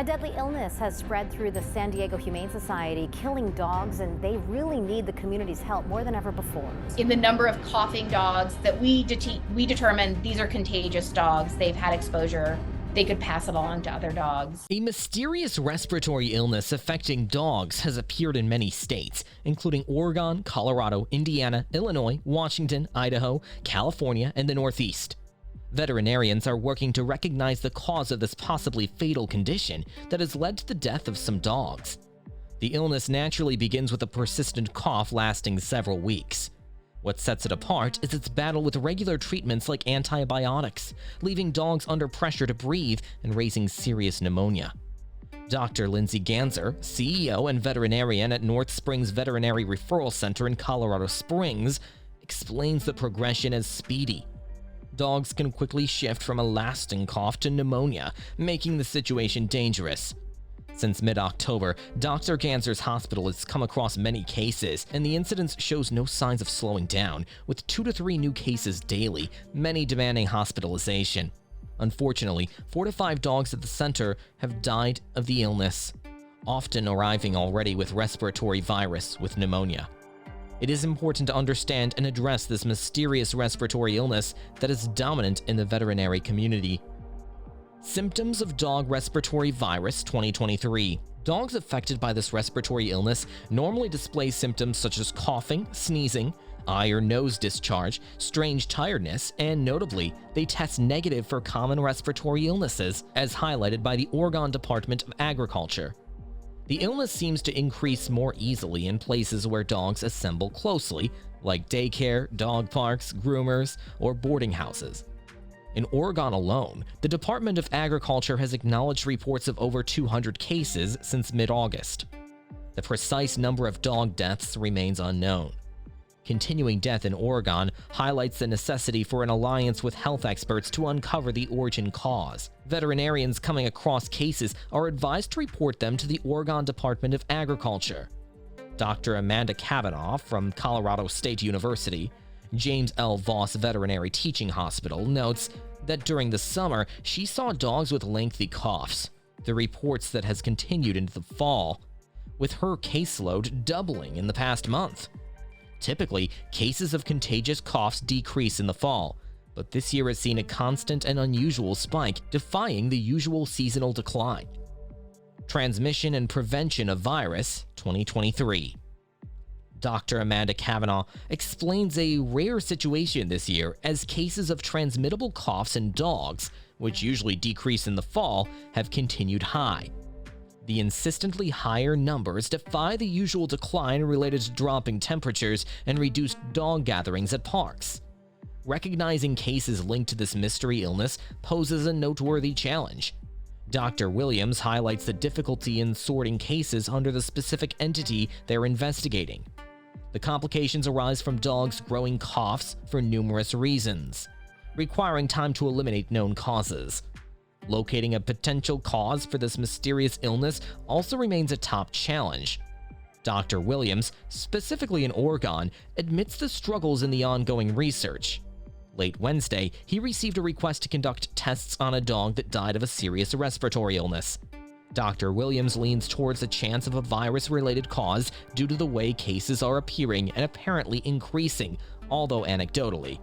A deadly illness has spread through the San Diego Humane Society, killing dogs, and they really need the community's help more than ever before. In the number of coughing dogs that we determined these are contagious dogs, they've had exposure, they could pass it along to other dogs. A mysterious respiratory illness affecting dogs has appeared in many states, including Oregon, Colorado, Indiana, Illinois, Washington, Idaho, California, and the Northeast. Veterinarians are working to recognize the cause of this possibly fatal condition that has led to the death of some dogs. The illness naturally begins with a persistent cough lasting several weeks. What sets it apart is its battle with regular treatments like antibiotics, leaving dogs under pressure to breathe and raising serious pneumonia. Dr. Lindsey Ganzer, CEO and veterinarian at North Springs Veterinary Referral Center in Colorado Springs, explains the progression as speedy. Dogs can quickly shift from a lasting cough to pneumonia, making the situation dangerous. Since mid-October, Dr. Ganzer's hospital has come across many cases, and the incidence shows no signs of slowing down, with 2 to 3 new cases daily, many demanding hospitalization. Unfortunately, 4 to 5 dogs at the center have died of the illness, often arriving already with respiratory virus with pneumonia. It is important to understand and address this mysterious respiratory illness that is dominant in the veterinary community. Symptoms of dog respiratory virus 2023. Dogs affected by this respiratory illness normally display symptoms such as coughing, sneezing, eye or nose discharge, strange tiredness, and notably, they test negative for common respiratory illnesses, as highlighted by the Oregon Department of Agriculture. The illness seems to increase more easily in places where dogs assemble closely, like daycare, dog parks, groomers, or boarding houses. In Oregon alone, the Department of Agriculture has acknowledged reports of over 200 cases since mid-August. The precise number of dog deaths remains unknown. Continuing death in Oregon highlights the necessity for an alliance with health experts to uncover the origin cause. Veterinarians coming across cases are advised to report them to the Oregon Department of Agriculture. Dr. Amanda Kavanaugh from Colorado State University, James L. Voss Veterinary Teaching Hospital, notes that during the summer she saw dogs with lengthy coughs. The reports that has continued into the fall, with her caseload doubling in the past month. Typically, cases of contagious coughs decrease in the fall, but this year has seen a constant and unusual spike, defying the usual seasonal decline. Transmission and prevention of virus 2023. Dr. Amanda Kavanaugh explains a rare situation this year as cases of transmittable coughs in dogs, which usually decrease in the fall, have continued high. The insistently higher numbers defy the usual decline related to dropping temperatures and reduced dog gatherings at parks. Recognizing cases linked to this mystery illness poses a noteworthy challenge. Dr. Williams highlights the difficulty in sorting cases under the specific entity they're investigating. The complications arise from dogs growing coughs for numerous reasons, requiring time to eliminate known causes. Locating a potential cause for this mysterious illness also remains a top challenge. Dr. Williams, specifically in Oregon, admits the struggles in the ongoing research. Late Wednesday, he received a request to conduct tests on a dog that died of a serious respiratory illness. Dr. Williams leans towards the chance of a virus-related cause due to the way cases are appearing and apparently increasing, although anecdotally.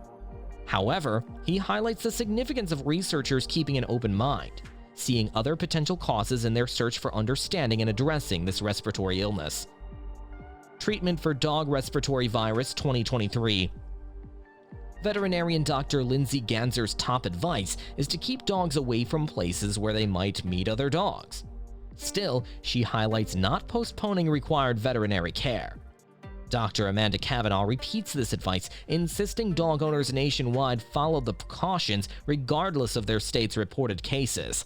However, he highlights the significance of researchers keeping an open mind, seeing other potential causes in their search for understanding and addressing this respiratory illness. Treatment for dog respiratory virus 2023. Veterinarian Dr. Lindsey Ganzer's top advice is to keep dogs away from places where they might meet other dogs. Still, she highlights not postponing required veterinary care. Dr. Amanda Kavanaugh repeats this advice, insisting dog owners nationwide follow the precautions regardless of their state's reported cases.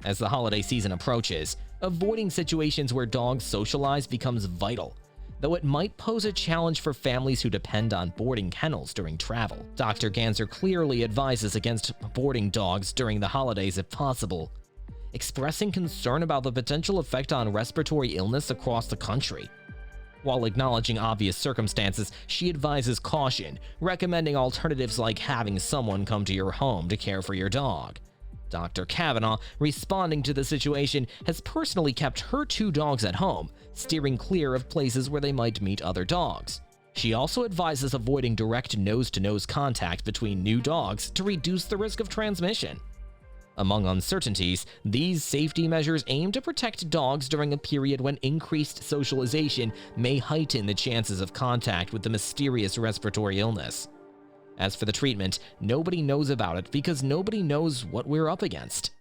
As the holiday season approaches, avoiding situations where dogs socialize becomes vital, though it might pose a challenge for families who depend on boarding kennels during travel. Dr. Ganzer clearly advises against boarding dogs during the holidays if possible, expressing concern about the potential effect on respiratory illness across the country. While acknowledging obvious circumstances, she advises caution, recommending alternatives like having someone come to your home to care for your dog. Dr. Kavanaugh, responding to the situation, has personally kept her 2 dogs at home, steering clear of places where they might meet other dogs. She also advises avoiding direct nose-to-nose contact between new dogs to reduce the risk of transmission. Among uncertainties, these safety measures aim to protect dogs during a period when increased socialization may heighten the chances of contact with the mysterious respiratory illness. As for the treatment, nobody knows about it because nobody knows what we're up against.